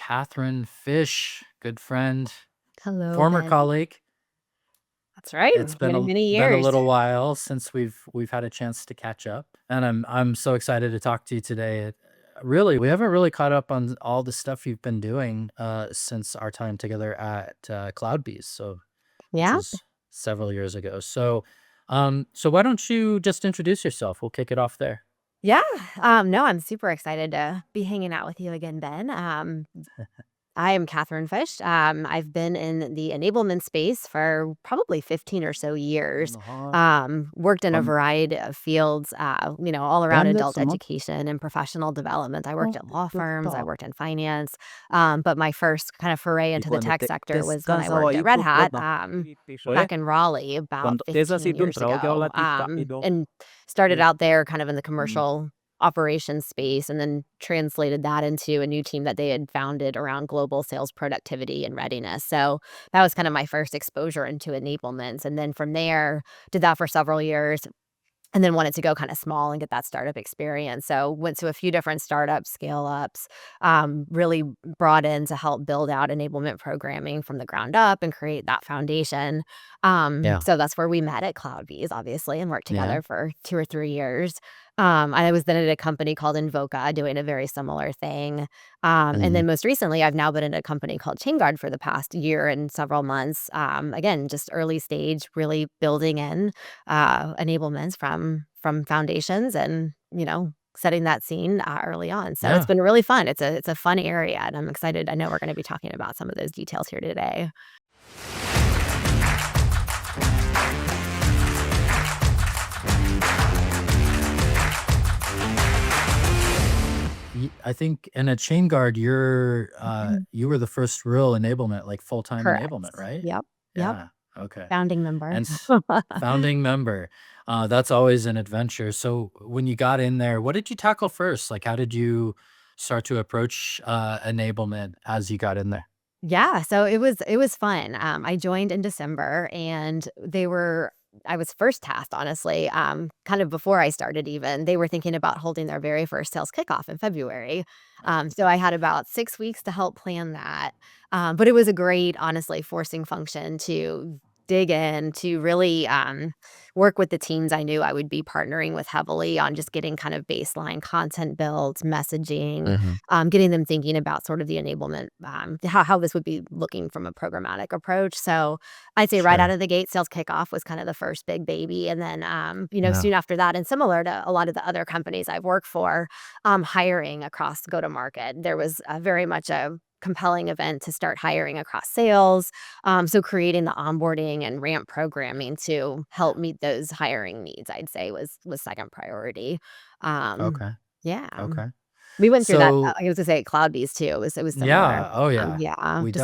Kathryn Fish, good friend, Hello, former Ben. colleague. That's right. It's been Many, a many been a years. little while since we've had a chance to catch up, and I'm so excited to talk to you today. Really, we haven't really caught up on all the stuff you've been doing since our time together at CloudBees, which Yeah. was several years ago. So why don't you just introduce yourself? We'll kick it off there. Yeah. No, I'm super excited to be hanging out with you again, Ben. I am Kathryn Fish. I've been in the enablement space for probably 15 or so years. Worked in a variety of fields, all around adult education and professional development. I worked at law firms. I worked in finance. But my first kind of foray into the tech sector was when I worked at Red Hat back in Raleigh about 15 years ago. And started out there kind of in the commercial operations space and then translated that into a new team that they had founded around global sales productivity and readiness. So that was kind of my first exposure into enablements. And then from there, did that for several years and then wanted to go kind of small and get that startup experience. So went to a few different startups, scale ups, really brought in to help build out enablement programming from the ground up and create that foundation. Yeah, So that's where we met at CloudBees, obviously, and worked yeah. together for 2 or 3 years. I was then at a company called Invoca doing a very similar thing. And Mhm. then most recently, I've now been in a company called ChainGuard for the past year and several months. Again, just early stage, really building in enablements from foundations and setting that scene early on. So it's Yeah. been really fun. It's a fun area, and I'm excited. I know we're going to be talking about some of those details here today. I think in a chain guard, Mhm. you were the first real enablement, like full-time Correct. enablement, right? Yep. Yep. Yeah. Okay. Founding member. And founding member, that's always an adventure. So when you got in there, what did you tackle first? Like, how did you start to approach enablement as you got in there? Yeah, so it was fun. I joined in December, and I was first tasked, honestly, kind of before I started even. They were thinking about holding their very first sales kickoff in February. So I had about 6 weeks to help plan that. But it was a great, honestly, forcing function to dig in to really work with the teams I knew I would be partnering with heavily on just getting kind of baseline content built, messaging, Mhm. getting them thinking about sort of the enablement, how this would be looking from a programmatic approach. So I'd say right out Sure. of the gate, sales kickoff was kind of the first big baby. And then, Yeah. soon after that, and similar to a lot of the other companies I've worked for, hiring across go to market. There was very much a compelling event to start hiring across sales. So creating the onboarding and ramp programming to help meet those hiring needs, I'd say was second priority. Um, Okay. yeah. Okay. We went through that, So I was gonna say CloudBees too, it was similar. yeah. Oh yeah. Yeah, We just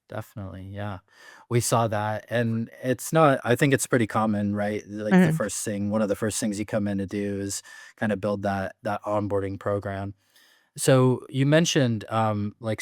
definitely. Yeah. We saw that. And it's not, I think it's pretty common, right? Like mhm, one of the first things you come in to do is kind of build that onboarding program. So you mentioned, like,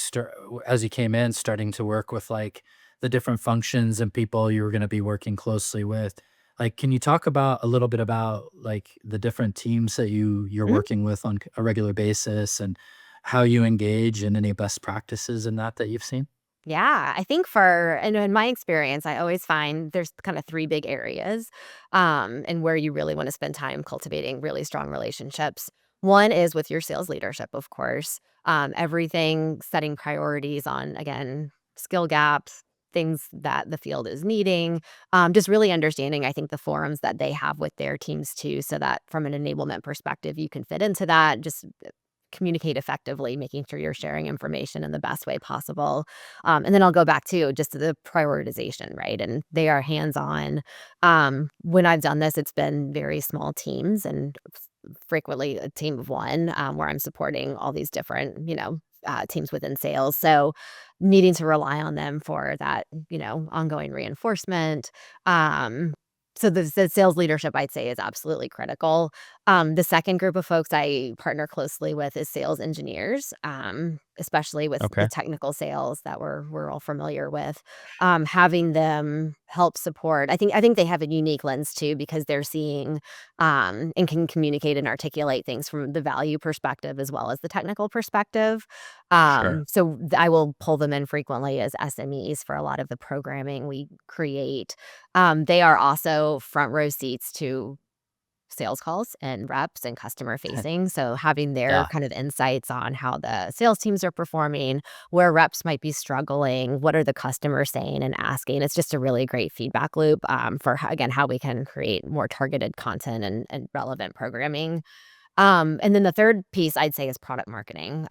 as you came in, starting to work with like the different functions and people you were going to be working closely with. Like, can you talk about a little bit about like the different teams that you're mhm. working with on a regular basis and how you engage and any best practices in that you've seen? Yeah, I think in my experience, I always find there's kind of 3 big areas, and where you really wanna spend time cultivating really strong relationships. One is with your sales leadership, of course. Everything setting priorities on, again, skill gaps, things that the field is needing, just really understanding, I think, the forums that they have with their teams too, so that from an enablement perspective, you can fit into that, just communicate effectively, making sure you're sharing information in the best way possible. And then I'll go back to just to the prioritization, right? And they are hands on. When I've done this, it's been very small teams and frequently a team of one where I'm supporting all these different, teams within sales. So needing to rely on them for that, ongoing reinforcement. Um, so the sales leadership, I'd say, is absolutely critical. The second group of folks I partner closely with is sales engineers. especially with the Okay. technical sales that we're all familiar with. Having them help support. I think they have a unique lens too because they're seeing and can communicate and articulate things from the value perspective as well as the technical perspective. Sure. I will pull them in frequently as SMEs for a lot of the programming we create. They are also front row seats to sales calls and reps and customer facing. So having their Yeah. kind of insights on how the sales teams are performing, where reps might be struggling, what are the customers saying and asking. It's just a really great feedback loop for again how we can create more targeted content and relevant programming. And then the third piece I'd say is product marketing.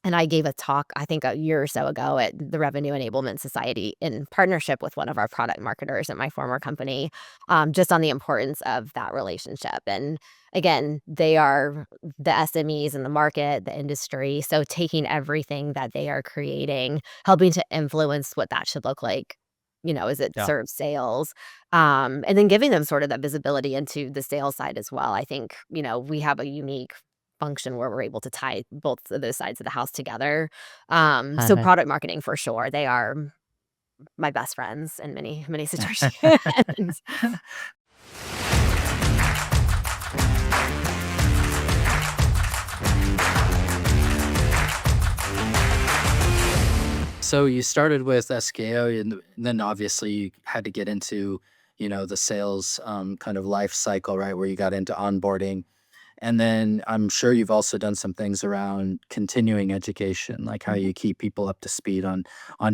And I gave a talk, I think a year or so ago at the Revenue Enablement Society in partnership with one of our product marketers at my former company, just on the importance of that relationship. And again, they are the SMEs in the market, the industry. So taking everything that they are creating, helping to influence what that should look like. As it Yeah. serves sales, and then giving them sort of that visibility into the sales side as well. I think, we have a unique function where we're able to tie both of those sides of the house together. So product marketing for sure. They are my best friends in many, many situations. So you started with SKO, and then obviously you had to get into, the sales kind of life cycle, right? Where you got into onboarding. And then I'm sure you've also done some things around continuing education, like how Mhm. you keep people up to speed on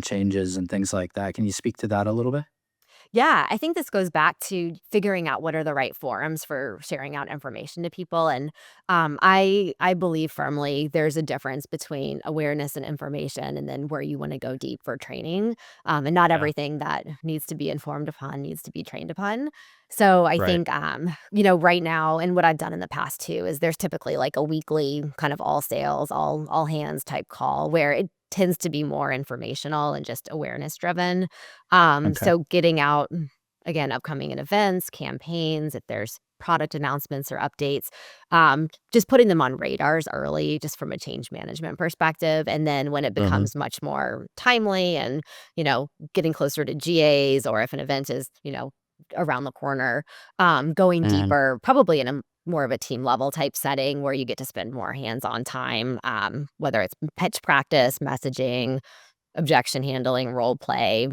changes and things like that. Can you speak to that a little bit? Yeah, I think this goes back to figuring out what are the right forums for sharing out information to people, and I believe firmly there's a difference between awareness and information, and then where you want to go deep for training, and not Yeah. everything that needs to be informed upon needs to be trained upon. So I Right. think right now, and what I've done in the past too, is there's typically like a weekly kind of all sales, all hands type call where it tends to be more informational and just awareness driven. Okay. So getting out, again, upcoming events, campaigns, if there's product announcements or updates, just putting them on radars early, just from a change management perspective. And then when it Hmm. becomes much more timely and, getting closer to GAs or if an event is, around the corner, going Hmm. deeper, probably in a more of a team level type setting where you get to spend more hands on time, whether it's pitch practice, messaging, objection handling, role play,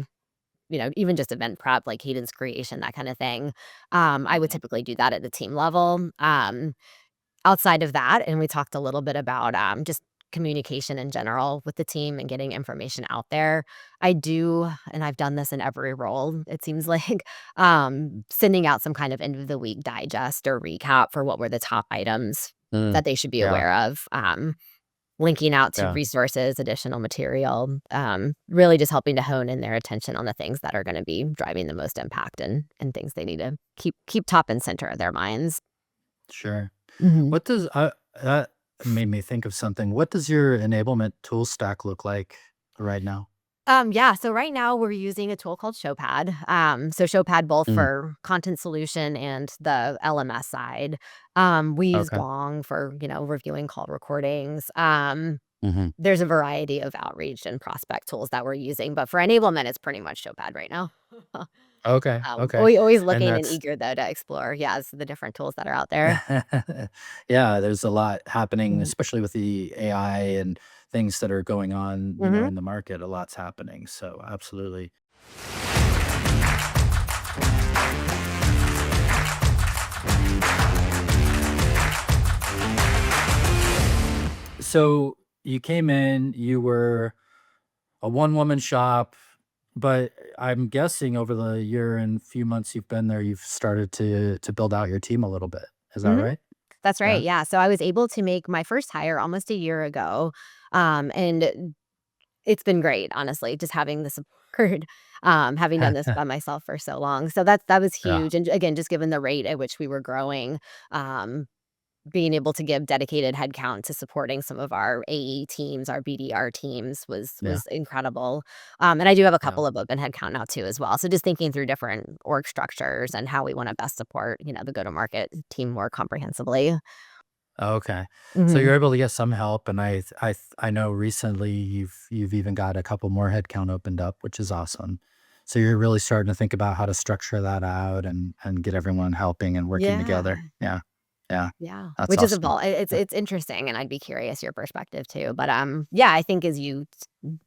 even just event prep, like cadence creation, that kind of thing. I would Hmm. typically do that at the team level. Outside of that, and we talked a little bit about just communication in general with the team and getting information out there. I do, and I've done this in every role, it seems like, sending out some kind of end of the week digest or recap for what were the top items Mm. that they should be Yeah. aware of. Linking out to Yeah. resources, additional material, really just helping to hone in their attention on the things that are gonna be driving the most impact and things they need to keep top and center of their minds. Sure. Mhm. What does that made me think of something. What does your enablement tool stack look like right now? Yeah, so right now we're using a tool called Showpad. So Showpad both Mm. for content solution and the LMS side. We use Okay. Gong for, reviewing call recordings. Hmm. There's a variety of outreach and prospect tools that we're using, but for enablement, it's pretty much Showpad right now. Okay. Okay. Always And looking and that's eager though to explore, yes, the different tools that are out there. yeah, there's a lot happening, Mhm. especially with the AI and things that are going on, Mhm. in the market. A lot's happening. So absolutely. So you came in, you were a one woman shop, but I'm guessing over the year and few months you've been there, you've started to build out your team a little bit. Is that Mhm. right? That's right, Yeah. yeah, so I was able to make my first hire almost a year ago, and it's been great, honestly, just having the support, having done this by myself for so long, so that was Yeah. huge, and again, just given the rate at which we were growing, um, being able to give dedicated headcount to supporting some of our AE teams, our BDR teams Yeah. was incredible. And I do have a Yeah. couple of open headcount now too as well. So just thinking through different org structures and how we want to best support, the go-to-market team more comprehensively. Okay. So Mhm. you're able to get some help, and I know recently you've even got a couple more headcount opened up, which is awesome. So you're really starting to think about how to structure that out and get everyone helping and working together. Yeah. Yeah. Yeah. Yeah, That's which is awesome. it's Yeah. it's interesting, and I'd be curious your perspective too, but, yeah, I think as you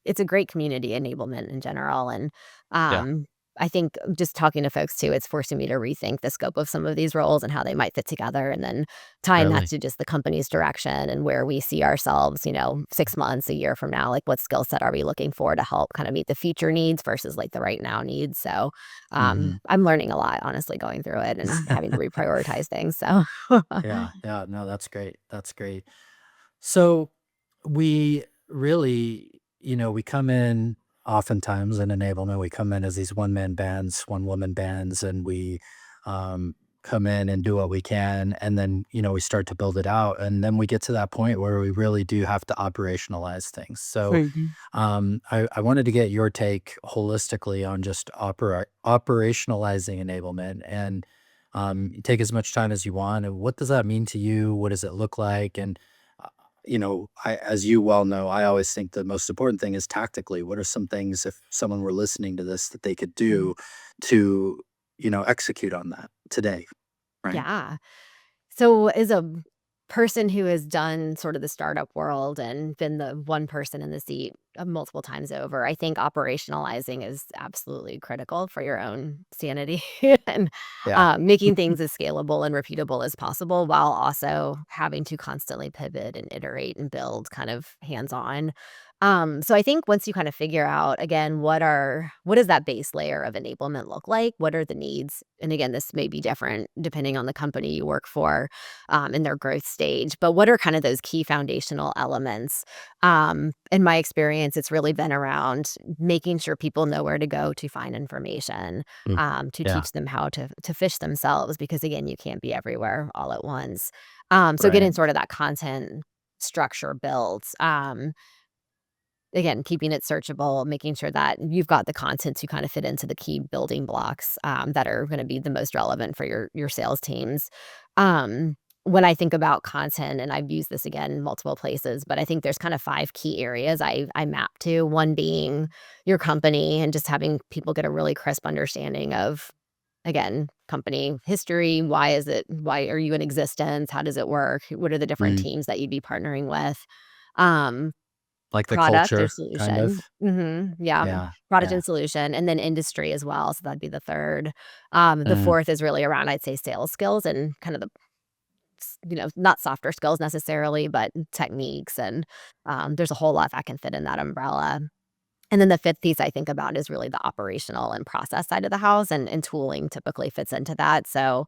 it's a great community enablement in general, and, Yeah. um, I think just talking to folks too, it's forcing me to rethink the scope of some of these roles and how they might fit together, and then tying that Really. to just the company's direction and where we see ourselves, 6 months, a year from now, like, what skill set are we looking for to help kinda meet the future needs versus, like, the right now needs, so, Mhm. I'm learning a lot, honestly, going through it and having to reprioritize things, so Yeah. Yeah. No, that's great. That's great. So we really, we come in oftentimes in enablement, we come in as these one man bands, one woman bands, and we um, come in and do what we can. And then, we start to build it out. And then we get to that point where we really do have to operationalize things. So Mhm. I wanted to get your take holistically on just operationalizing enablement and take as much time as you want. And what does that mean to you? What does it look like? And as you well know, I always think the most important thing is tactically. What are some things if someone were listening to this that they could Mhm. do to, execute on that today, right? Yeah. So, as a person who has done sort of the startup world and been the one person in the seat multiple times over, I think operationalizing is absolutely critical for your own sanity and Yeah. making things as scalable and repeatable as possible while also having to constantly pivot and iterate and build kind of hands on. So I think once you kind of figure out again what does that base layer of enablement look like? What are the needs? And again, this may be different depending on the company you work for in their growth stage. But what are kind of those key foundational elements? In my experience, it's really been around making sure people know where to go to find information, Mm. to Yeah. teach them how to fish themselves, because again, you can't be everywhere all at once. So Right. getting sort of that content structure built. Again, keeping it searchable, making sure that you've got the content to kind of fit into the key building blocks, that are gonna be the most relevant for your sales teams. When I think about content, and I've used this again in multiple places, but I think there's kind of 5 key areas I map to, one being your company and just having people get a really crisp understanding of, again, company history, why are you in existence, how does it work, what are the different Mm. teams that you'd be partnering with? Um Like the Product or culture, kind of. solution. Mhm, yeah, Yeah. product Yeah. and solution, and then industry as well, so that'd be the 3rd. The Mm. 4th is really around, I'd say, sales skills and kind of the not softer skills necessarily, but techniques, and, there's a whole lot that can fit in that umbrella. And then the 5th piece I think about is really the operational and process side of the house, and tooling typically fits into that, so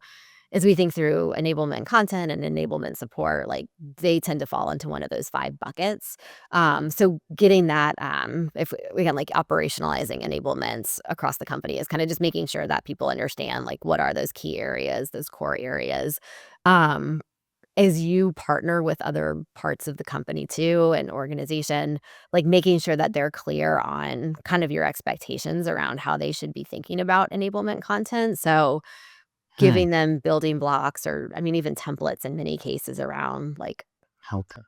as we think through enablement content and enablement support, like, they tend to fall into one of those 5 buckets. So getting that, if again, like, operationalizing enablements across the company is kinda just making sure that people understand, like, what are those key areas, those core areas. Um, as you partner with other parts of the company too and organization, like, making sure that they're clear on kind of your expectations around how they should be thinking about enablement content. So Hmm. giving them building blocks or, I mean, even templates in many cases around, like, Okay.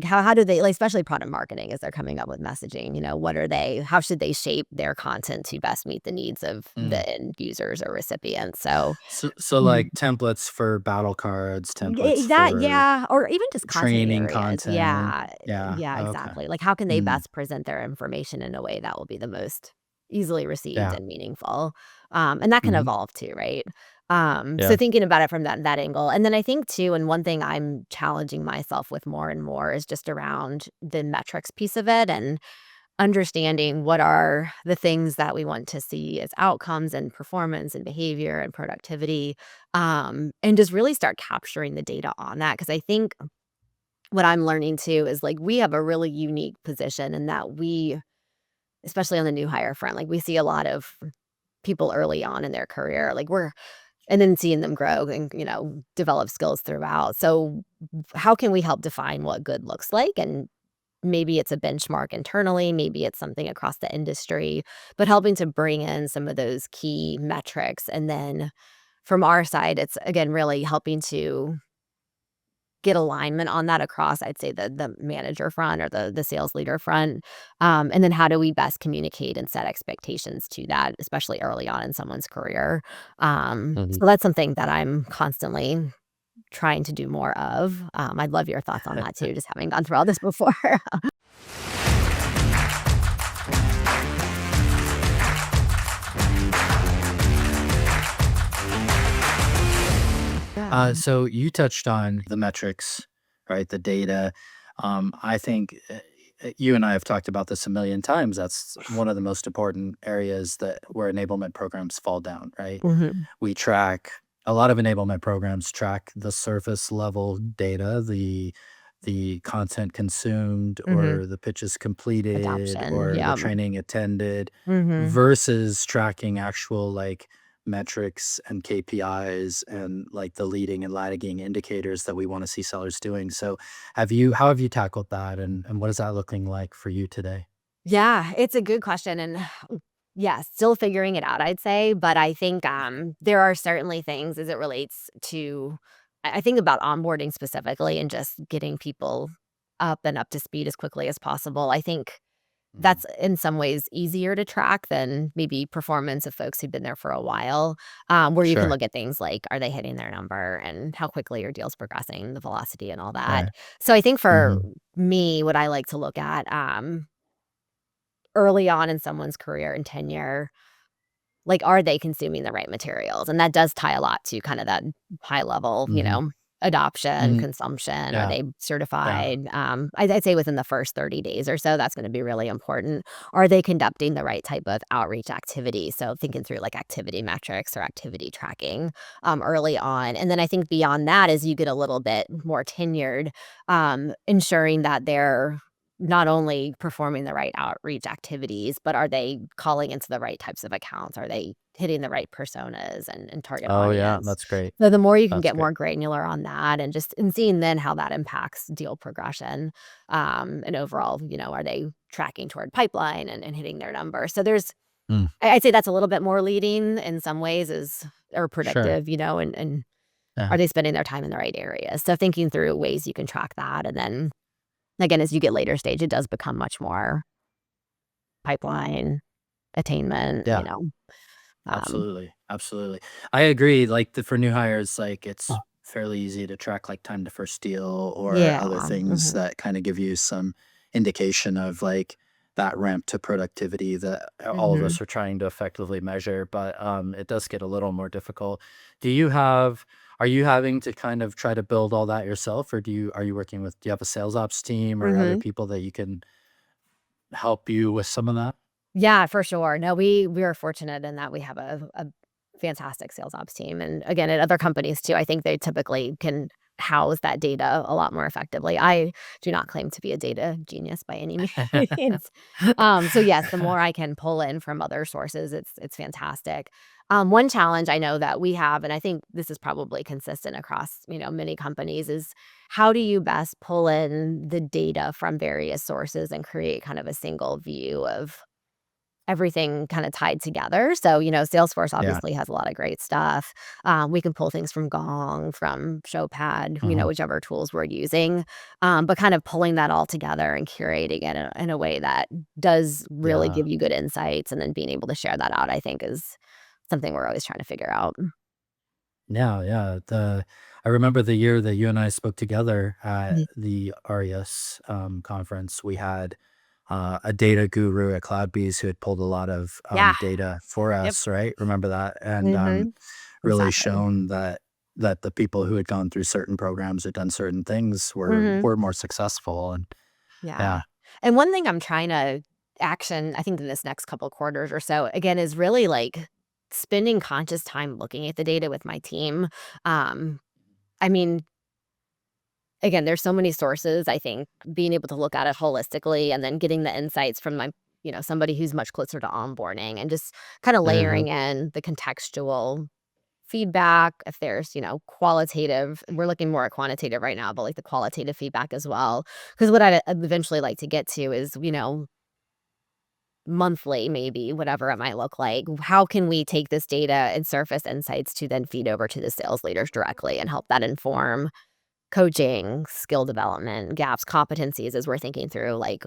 how do they like, especially product marketing as they're coming up with messaging, what are they how should they shape their content to best meet the needs of Mm. the end users or recipients, so So Mhm. like templates for battle cards, templates Y that for yeah, or even just content training areas. content. Yeah, Yeah. yeah, Okay. exactly. Like, how can they Mm. best present their information in a way that will be the most easily received Yeah. and meaningful? And that can Mhm. evolve too, right? So Yeah. thinking about it from that angle, and then I think too, and one thing I'm challenging myself with more and more is just around the metrics piece of it and understanding what are the things that we want to see as outcomes and performance and behavior and productivity, and just really start capturing the data on that. Because I think what I'm learning too is like we have a really unique position in that we, especially on the new hire front, like we see a lot of people early on in their career, like we're and then seeing them grow and develop skills throughout. So how can we help define what good looks like? And maybe it's a benchmark internally, maybe it's something across the industry, but helping to bring in some of those key metrics. And then from our side, it's again really helping to get alignment on that across, I'd say, the manager front or the sales leader front? And then how do we best communicate and set expectations to that, especially early on in someone's career? Mhm. So that's something that I'm constantly trying to do more of. I'd love your thoughts on that too, just having gone through all this before. Yeah. So you touched on the metrics, right? The data. I think you and I have talked about this a million times. That's one of the most important areas that where enablement programs fall down, right? Mhm. We track a lot of enablement programs track the surface level data, the content consumed Mhm. or the pitches completed Adoption, or the yeah. training attended Mhm. versus tracking actual like metrics and KPIs and like the leading and lagging indicators that we want to see sellers doing. So how have you tackled that and what is that looking like for you today? Yeah, it's a good question, and yeah, still figuring it out, I'd say, but I think, there are certainly things as it relates to I think about onboarding specifically and just getting people up to speed as quickly as possible. I think Mhm. that's in some ways easier to track than maybe performance of folks who've been there for a while, where you can Sure. look at things like, are they hitting their number and how quickly your deal's progressing, the velocity and all that. Right. So I think for Hmm. me, what I like to look at, early on in someone's career and tenure, like, are they consuming the right materials? And that does tie a lot to kind of that high level, Hmm. adoption, Hmm. consumption. Are Yeah. they Yeah. certified? I'd say within the first 30 days or so, that's going to be really important. Are they conducting the right type of outreach activity? So thinking through like activity metrics or activity tracking early on. And then I think beyond that, as you get a little bit more tenured, ensuring that they're not only performing the right outreach activities, but are they calling into the right types of accounts? Are they hitting the right personas and target Oh yeah, audience? that's great. So the more you can That's get great. more granular on that and just and seeing then how that impacts deal progression, and overall, are they tracking toward pipeline and hitting their number? So there's Mm, I'd say that's a little bit more leading in some ways is or sure. predictive, and Yeah. are they spending their time in the right areas? So thinking through ways you can track that and then again, as you get later stage, it does become much more pipeline, attainment, Yeah. um Absolutely. Absolutely. I agree. Like for new hires, like it's fairly easy to track like time to first deal or Yeah, other things mhm, that kind of give you some indication of like that ramp to productivity that all of mhm. us are trying to effectively measure. But it does get a little more difficult. Do you have are you having to kind of try to build all that yourself or are you working with do you have a sales ops team or other Mhm. people that you can help you with some of that? Yeah, for sure. No, we are fortunate in that we have a fantastic sales ops team, and again, at other companies too, I think they typically can house that data a lot more effectively. I do not claim to be a data genius by any means. So yes, the more I can pull in from other sources, it's fantastic. One challenge I know that we have, and I think this is probably consistent across, many companies, is how do you best pull in the data from various sources and create kind of a single view of everything kinda tied together. So, Salesforce Yeah. obviously has a lot of great stuff. We can pull things from Gong, from Showpad, Mhm. whichever tools we're using, but kind of pulling that all together and curating it in a way that does really Yeah. give you good insights, and then being able to share that out, I think, is something we're always trying to figure out. Yeah, yeah. I remember the year that you and I spoke together at Mhm. the RES conference. We had a data guru at CloudBees who had pulled a lot of Yeah. data for Yep. us, right? Remember that? And Mhm. really Exactly. shown that the people who had gone through certain programs had done certain things Mhm. were more successful. And Yeah. yeah, And one thing I'm trying to action, I think in this next couple quarters or so, again, is really like spending conscious time looking at the data with my team. Um, I mean, again, there's so many sources. I think being able to look at it holistically and then getting the insights from somebody who's much closer to onboarding and just kind of hmm, layering in the contextual feedback. If there's, qualitative, we're looking more at quantitative right now, but like the qualitative feedback as well. Because what I'd eventually like to get to is, monthly, maybe, whatever it might look like. How can we take this data and surface insights to then feed over to the sales leaders directly and help that inform coaching, skill development, gaps, competencies as we're thinking through like,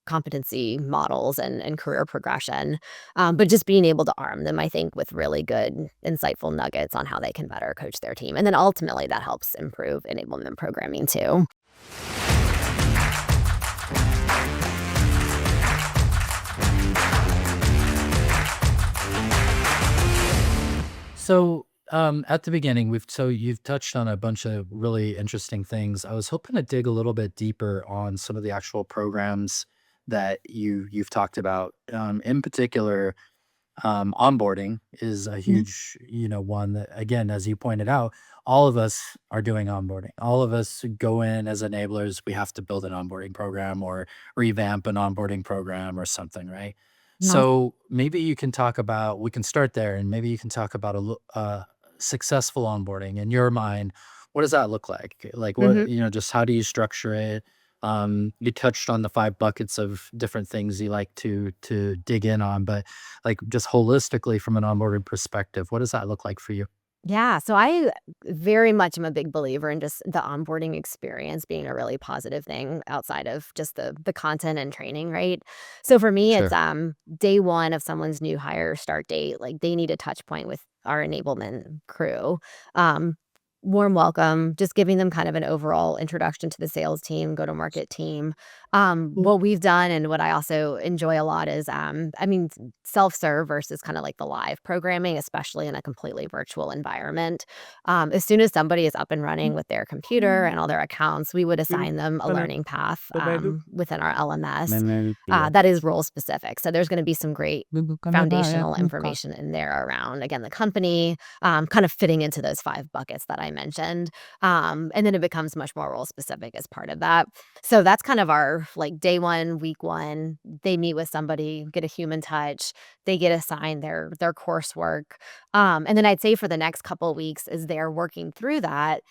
competency models and career progression. But just being able to arm them, I think, with really good, insightful nuggets on how they can better coach their team. And then ultimately that helps improve enablement programming too. So, at the beginning, you've touched on a bunch of really interesting things. I was hoping to dig a little bit deeper on some of the actual programs that you've talked about. In particular, onboarding is a Mhm. huge, one that, again, as you pointed out, all of us are doing onboarding. All of us go in as enablers. We have to build an onboarding program or revamp an onboarding program or something, right? No. So maybe you can talk about, we can start there and maybe you can talk about successful onboarding in your mind. What does that look like? Like Mhm. what, just how do you structure it? You touched on the 5 buckets of different things you like to dig in on, but like, just holistically from an onboarding perspective, what does that look like for you? Yeah, so I very much am a big believer in just the onboarding experience being a really positive thing outside of just the content and training, right? So for me, it's Sure. day one of someone's new hire start date. Like they need a touch point with our enablement crew. Um, Warm welcome, just giving them kind of an overall introduction to the sales team, go to market team. What we've done and what I also enjoy a lot is self-serve versus kinda like the live programming, especially in a completely virtual environment. As soon as somebody is up and running with their computer and all their accounts, we would assign them a learning path, within our LMS, that is role specific. So there's gonna be some great foundational information in there around, again, the company, kind of fitting into those 5 buckets that I mentioned, and then it becomes much more role specific as part of that. So that's kind of our, like, day 1, week 1, they meet with somebody, get a human touch, they get assigned their coursework, and then I'd say for the next couple weeks as they're working through that,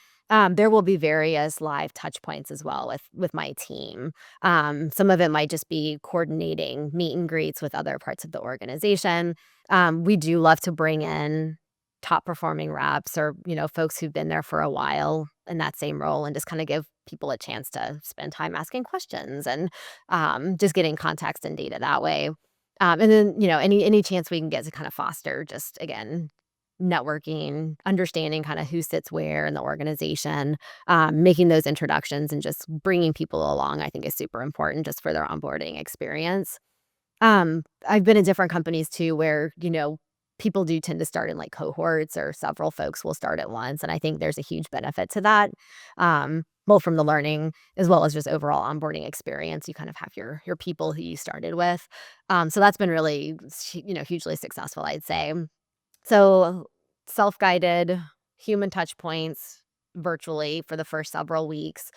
there will be various live touch points as well with my team. Some of it might just be coordinating meet and greets with other parts of the organization. We do love to bring in top performing reps or, folks who've been there for a while in that same role and just kind of give people a chance to spend time asking questions and just getting context and data that way. And then, any chance we can get to kind of foster just again networking, understanding kind of who sits where in the organization, making those introductions and just bringing people along, I think is super important just for their onboarding experience. I've been in different companies too where, people do tend to start in like cohorts or several folks will start at once. And I think there's a huge benefit to that. Both from the learning as well as just overall onboarding experience. You kind of have your people who you started with. So that's been really, hugely successful, I'd say. So self-guided human touch points virtually for the first several weeks,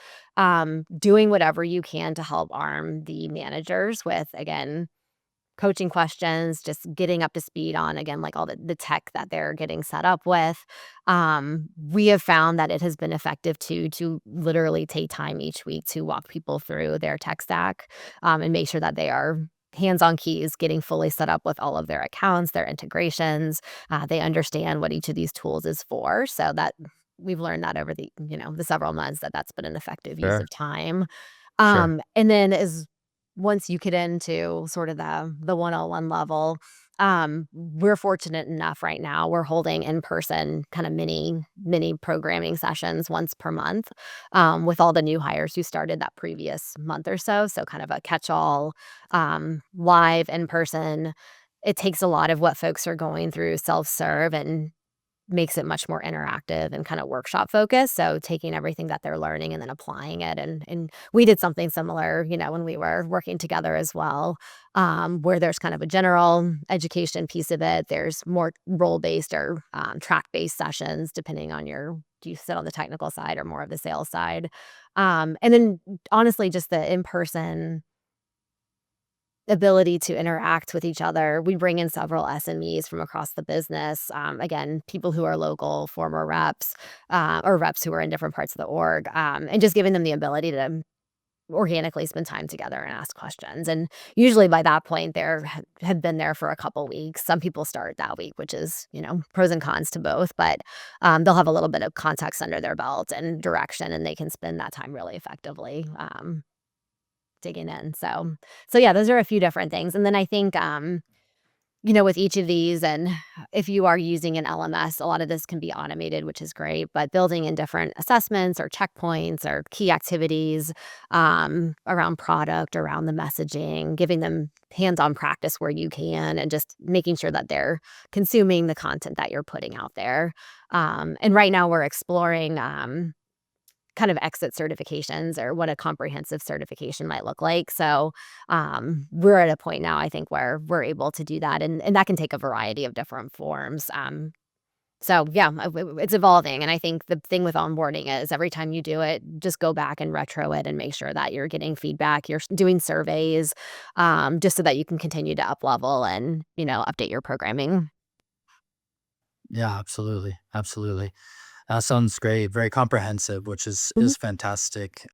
doing whatever you can to help arm the managers with, again, coaching questions, just getting up to speed on, again, like, all the tech that they're getting set up with. We have found that it has been effective to literally take time each week to walk people through their tech stack, and make sure that they are hands on keys, getting fully set up with all of their accounts, their integrations. They understand what each of these tools is for, so that we've learned that over the several months that that's been an effective use Sure. of time. Sure. And then as once you get into sort of the one-on-one level, we're fortunate enough right now, we're holding in-person kind of mini programming sessions once per month, with all the new hires who started that previous month or so. So kind of a catch-all, live in person. It takes a lot of what folks are going through self-serve and makes it much more interactive and kinda workshop focused, so taking everything that they're learning and then applying it, and we did something similar, when we were working together as well, where there's kind of a general education piece of it, there's more role-based or, track-based sessions depending on your do you sit on the technical side or more of the sales side? And then honestly, just the in-person ability to interact with each other. We bring in several SMEs from across the business. Again, people who are local, former reps, or reps who are in different parts of the org, and just giving them the ability to organically spend time together and ask questions. And usually by that point, have been there for a couple weeks. Some people start that week, which is, pros and cons to both, but they'll have a little bit of context under their belt and direction, and they can spend that time really effectively digging in. So yeah, those are a few different things. And then I think, with each of these, and if you are using an LMS, a lot of this can be automated, which is great, but building in different assessments or checkpoints or key activities around product, around the messaging, giving them hands-on practice where you can, and just making sure that they're consuming the content that you're putting out there. And right now we're exploring kind of exit certifications or what a comprehensive certification might look like. So, we're at a point now, I think, where we're able to do that, and that can take a variety of different forms. So yeah, it's evolving, and I think the thing with onboarding is every time you do it, just go back and retro it and make sure that you're getting feedback, you're doing surveys, just so that you can continue to up level and, update your programming. Yeah, absolutely, absolutely. That sounds great. Very comprehensive, which Mhm. is fantastic.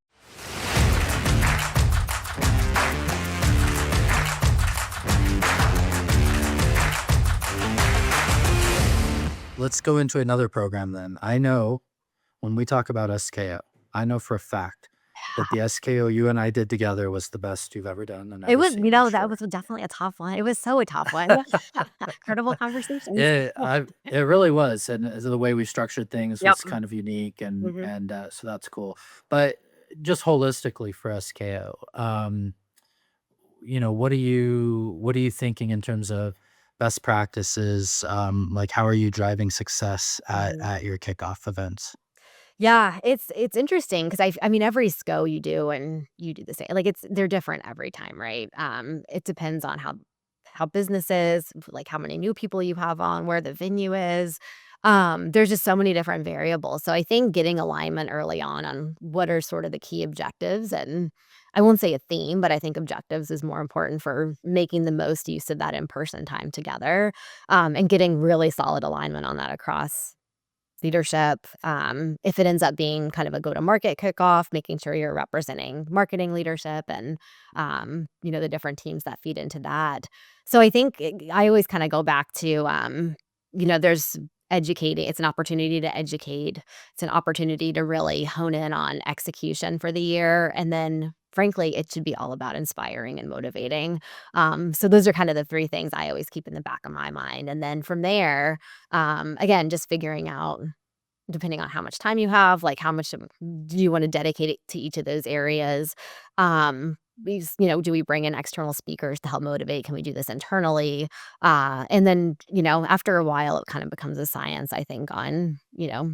Let's go into another program then. I know when we talk about SKO, I know for a fact that the SKO you and I did together was the best you've ever done and It ever was, seen, I'm that sure. was definitely a tough one. It was so a tough one. Incredible conversations. It really was, and the way we structured things Yep. was kind of unique, and Mhm. so that's cool. But just holistically for SKO, what are you thinking in terms of best practices? Like, how are you driving success Mhm. at your kickoff events? Yeah, it's interesting because I mean, every SCO you do and you do the same. Like, they're different every time, right? It depends on how business is, like how many new people you have on, where the venue is. There's just so many different variables. So I think getting alignment early on what are sort of the key objectives, and I won't say a theme, but I think objectives is more important for making the most use of that in-person time together, and getting really solid alignment on that across leadership. If it ends up being kind of a go-to-market kickoff, making sure you're representing marketing leadership and, the different teams that feed into that. So I think I always kind of go back to, there's educating. It's an opportunity to educate. It's an opportunity to really hone in on execution for the year. And then, frankly, it should be all about inspiring and motivating. So those are kind of the three things I always keep in the back of my mind. And then from there, again, just figuring out, depending on how much time you have, like, how much do you wanna dedicate it to each of those areas? Do we bring in external speakers to help motivate? Can we do this internally? And then, after a while, it kind of becomes a science, I think, on,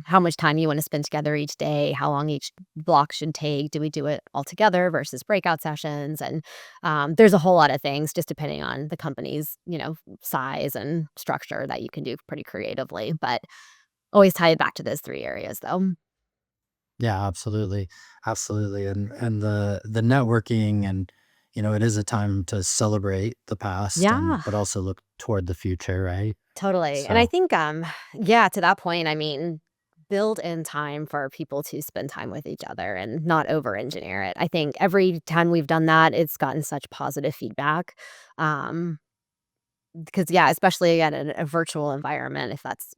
how much time you wanna spend together each day, how long each block should take. Do we do it all together versus breakout sessions? And, there's a whole lot of things just depending on the company's, size and structure that you can do pretty creatively, but always tie it back to those 3 areas, though. Yeah, absolutely, absolutely, and the networking, and it is a time to celebrate the past, and Yeah, but also look toward the future, right? totally, and I So think, yeah, to that point, I mean, build in time for people to spend time with each other and not over-engineer it. I think every time we've done that, it's gotten such positive feedback, um, because, yeah, especially again in a virtual environment, if that's,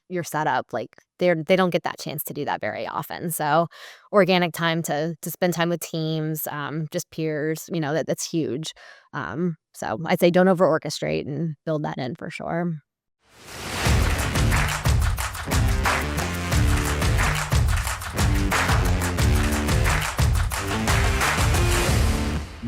your setup, like, they don't get that chance to do that very often, so organic time to spend time with teams, just peers, that's huge, so I'd say don't over orchestrate and build that in for sure.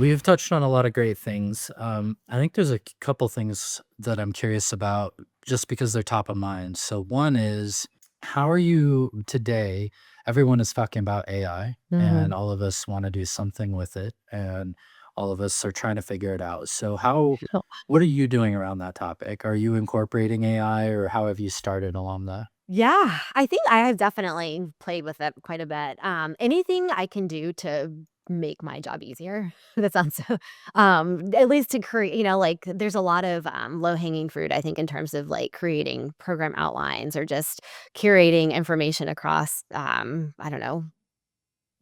we've touched on a lot of great things. I think there's a couple things that I'm curious about just because they're top of mind. So one is, how are you today? Everyone is talking about AI, and Mhm. all of us want to do something with it, and all of us are trying to figure it out. So what are you doing around that topic? Are you incorporating AI, or how have you started along that? Yeah, I think I have definitely played with it quite a bit. Anything I can do to make my job easier. That sounds so, at least to create, like there's a lot of low hanging fruit, I think, in terms of like creating program outlines or just curating information across, I don't know,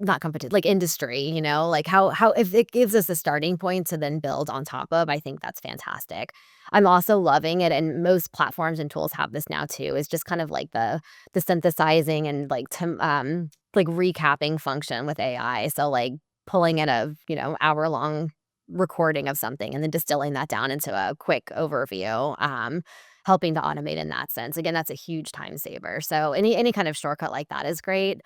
not competition, like industry, like how if it gives us a starting point to then build on top of, I think that's fantastic. I'm also loving it, and most platforms and tools have this now too, is just kind of like the synthesizing and like recapping function with AI. So like pulling in a, hour-long recording of something and then distilling that down into a quick overview, helping to automate in that sense. Again, that's a huge time saver. So any kind of shortcut like that is great.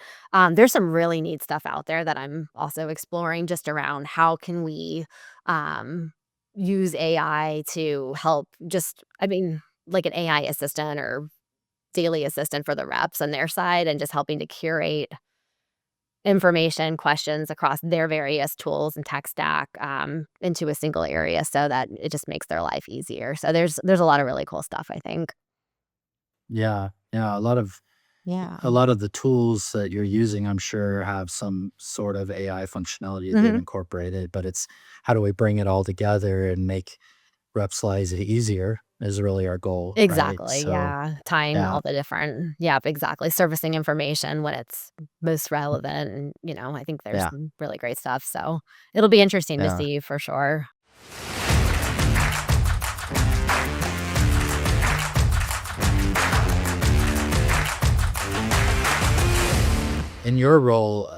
There's some really neat stuff out there that I'm also exploring just around how can we um, use AI to help like an AI assistant or daily assistant for the reps on their side and just helping to curate information, questions across their various tools and tech stack, into a single area so that it just makes their life easier. So there's a lot of really cool stuff, I think. Yeah, yeah, Yeah. a lot of the tools that you're using, I'm sure, have some sort of AI functionality that they've Mhm. incorporated, but it's how do we bring it all together and make reps' lives easier is really our goal, right? Exactly, So, yeah. Tying yeah, all the different yep, exactly. Surfacing information when it's most relevant and, I think there's yeah, some really great stuff, so it'll be interesting to yeah. see for sure. In your role,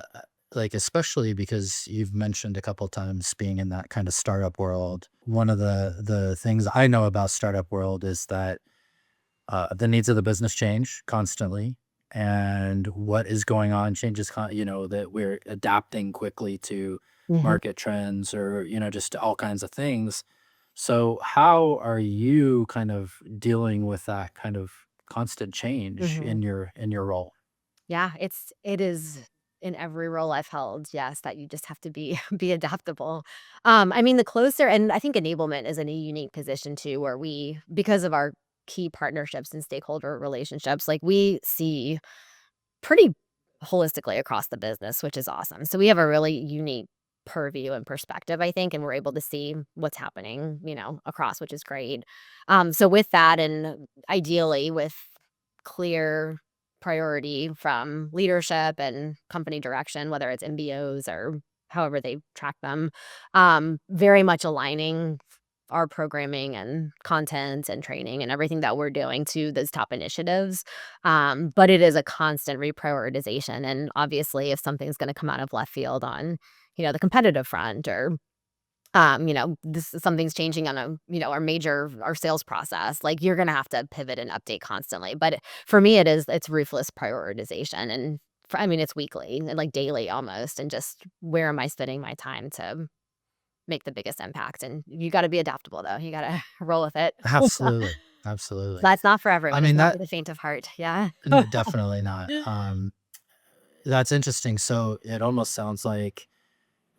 like, especially because you've mentioned a couple times being in that kind of startup world, one of the things I know about startup world is that the needs of the business change constantly, and what is going on changes. That we're adapting quickly to Mhm, market trends or just all kinds of things. So, how are you kind of dealing with that kind of constant change mhm. in your role? Yeah, it is in every role I've held, yes, that you just have to be be adaptable. The closer and I think enablement is in a unique position too, where we because of our key partnerships and stakeholder relationships, like we see pretty holistically across the business, which is awesome. So we have a really unique purview and perspective, I think, and we're able to see what's happening, across, which is great. So with that, and ideally with clear priority from leadership and company direction, whether it's MBOs or however they track them, very much aligning our programming and content and training and everything that we're doing to those top initiatives. But it is a constant reprioritization. And obviously, if something's going to come out of left field on, the competitive front or, something's changing on our sales process, like you're going to have to pivot and update constantly. But for me, it's ruthless prioritization. And it's weekly and like daily almost. And just where am I spending my time to make the biggest impact? And you got to be adaptable, though. You got to roll with it. Absolutely, absolutely. That's not for I everyone. It's mean, not for that the faint of heart. Yeah. definitely not. That's interesting. So it almost sounds like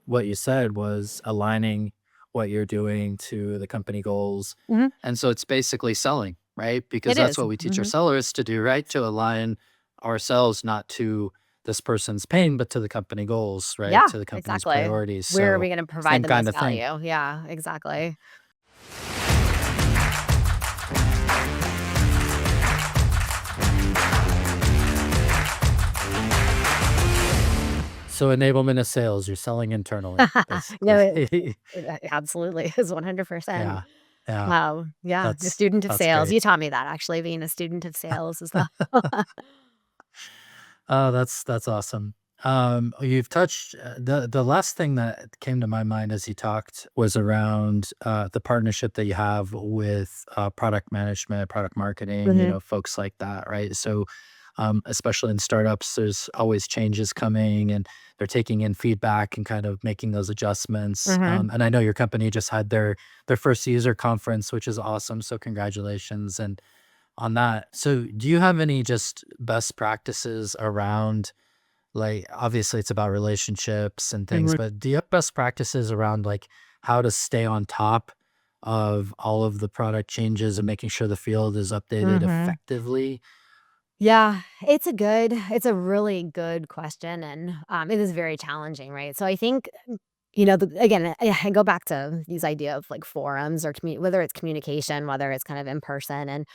what you said was aligning what you're doing to the company goals. Mhm. And so it's basically selling, right? Because It that's is. what we teach our Mhm. sellers to do, right? To align ourselves not to this person's pain, but to the company goals, right? Yeah, To the company's exactly. priorities. Where are So we gonna provide same the kind most of thing. value? Yeah, exactly. So enablement of sales, you're selling internally, No, basically. absolutely is 100%. Yeah. Yeah. Wow, yeah, a That's student of that's sales. great. You taught me that actually, being a student of sales as well. Oh, that's awesome. You've touched the last thing that came to my mind as you talked was around the partnership that you have with product management, product marketing, Mhm, folks like that, right? So, especially in startups, there's always changes coming, and they're taking in feedback and kind of making those adjustments. mhm. And I know your company just had their first user conference, which is awesome. So, congratulations and on that. So, do you have any just best practices around, like, obviously it's about relationships and things, Mhm. but do you have best practices around like how to stay on top of all of the product changes and making sure the field is updated Mhm. effectively? Yeah, it's a really good question, and, it is very challenging, right? So I think, again, I go back to these idea of, like, forums or whether it's communication, whether it's kind of in person, and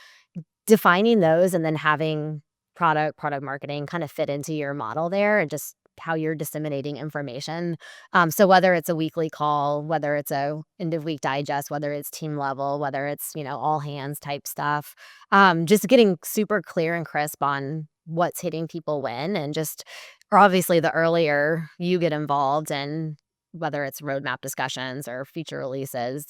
defining those and then having product marketing kind of fit into your model there and just how you're disseminating information. So whether it's a weekly call, whether it's a end of week digest, whether it's team level, whether it's, all hands type stuff, just getting super clear and crisp on what's hitting people when, and just, or obviously the earlier you get involved in whether it's roadmap discussions or feature releases,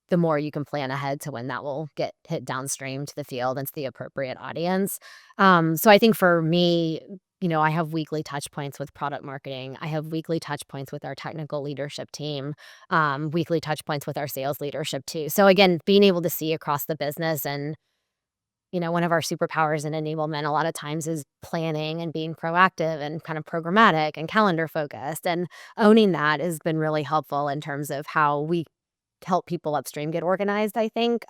the more you can plan ahead to when that will get hit downstream to the field and to the appropriate audience. So I think for me, I have weekly touch points with product marketing. I have weekly touch points with our technical leadership team, weekly touch points with our sales leadership too. So again, being able to see across the business, and one of our superpowers in enablement a lot of times is planning and being proactive and kind of programmatic and calendar focused. And owning that has been really helpful in terms of how we help people upstream get organized, I think.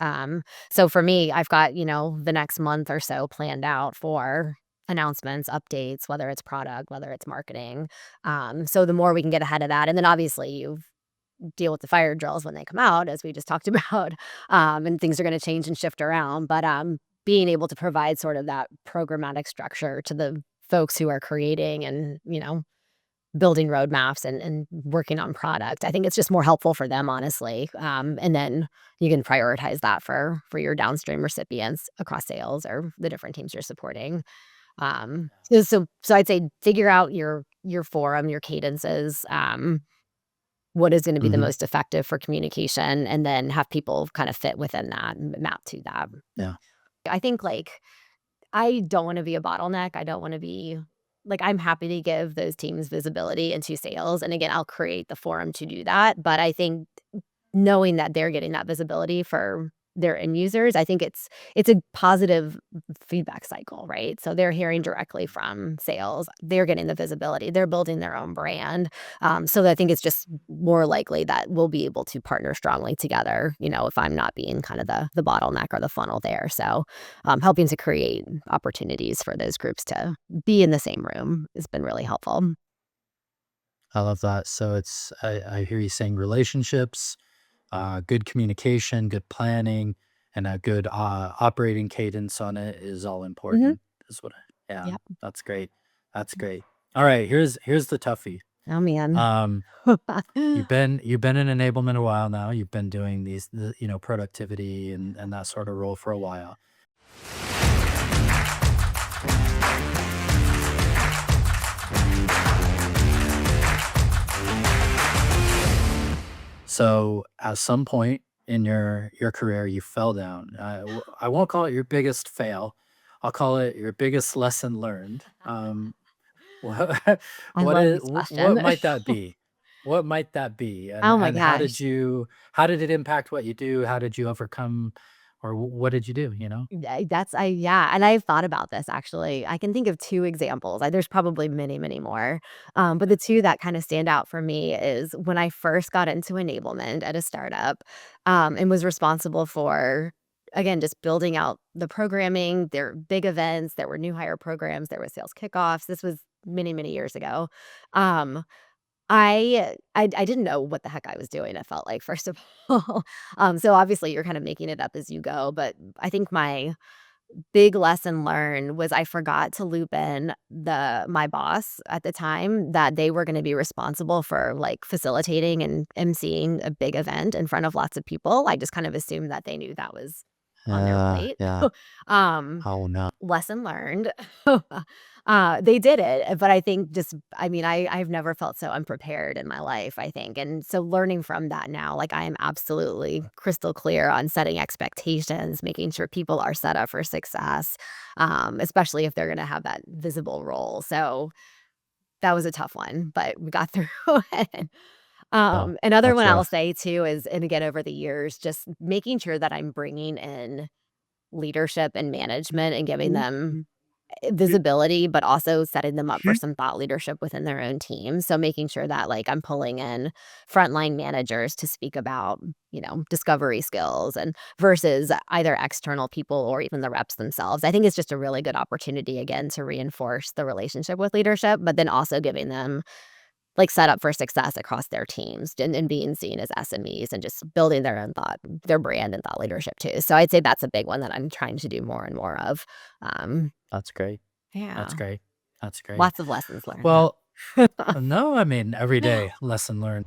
So for me, I've got, the next month or so planned out for announcements, updates, whether it's product, whether it's marketing. So the more we can get ahead of that. And then obviously you deal with the fire drills when they come out, as we just talked about, and things are going to change and shift around. But being able to provide sort of that programmatic structure to the folks who are creating and, building roadmaps and working on product, I think it's just more helpful for them, honestly. And then you can prioritize that for your downstream recipients across sales or the different teams you're supporting. So I'd say figure out your forum, your cadences, what is gonna be the Mhm. most effective for communication, and then have people kind of fit within that and map to that. Yeah. I think, I don't wanna be a bottleneck. I don't wanna be I'm happy to give those teams visibility into sales, and again, I'll create the forum to do that, but I think knowing that they're getting that visibility for their end users, I think it's a positive feedback cycle, right? So they're hearing directly from sales, they're getting the visibility, they're building their own brand. So I think it's just more likely that we'll be able to partner strongly together, if I'm not being kind of the bottleneck or the funnel there. So helping to create opportunities for those groups to be in the same room has been really helpful. I love that. So I hear you saying relationships, good communication, good planning, and a good operating cadence on it is all Hmm. important. Is what yeah, Yep. that's great. That's great. All right, here's the toughie. Oh man. Um, you've been in enablement a while now. You've been doing productivity and that sort of role for a while. So at some point in your career, you fell down. I won't call it your biggest fail. I'll call it your biggest lesson learned. What I what love is this what question. might that be? What might that be? And Oh my and gosh. how did it impact what you do? How did you overcome, or what did you do? Yeah, and I've thought about this actually. I can think of 2 examples. There's probably many, many more. But the 2 that kind of stand out for me is when I first got into enablement at a startup, and was responsible for, again, just building out the programming. There were big events, there were new hire programs, there was sales kickoffs. This was many, many years ago. Um, I didn't know what the heck I was doing, it felt like, first of all. So obviously you're kind of making it up as you go, but I think my big lesson learned was I forgot to loop in my boss at the time, that they were gonna be responsible for, facilitating and emceeing a big event in front of lots of people. I just kind of assumed that they knew that was on their plate. Yeah. Um, Oh no. Lesson learned. They did it, but I think just I mean, I've never felt so unprepared in my life, I think, and so learning from that now, I am absolutely crystal clear on setting expectations, making sure people are set up for success, especially if they're gonna have that visible role. So that was a tough one, but we got through it. Oh, Another that's one I'll rough. say too is, and again, over the years, just making sure that I'm bringing in leadership and management and giving them visibility, but also setting them up for some thought leadership within their own team. So making sure that I'm pulling in frontline managers to speak about, discovery skills and versus either external people or even the reps themselves. I think it's just a really good opportunity again to reinforce the relationship with leadership, but then also giving them set up for success across their teams and being seen as SMEs and just building their own thought, their brand and thought leadership too. So I'd say that's a big one that I'm trying to do more and more of. Um, That's great. yeah, That's great. That's great. lots of lessons learned Well, there. No, I mean, every day, lesson learned.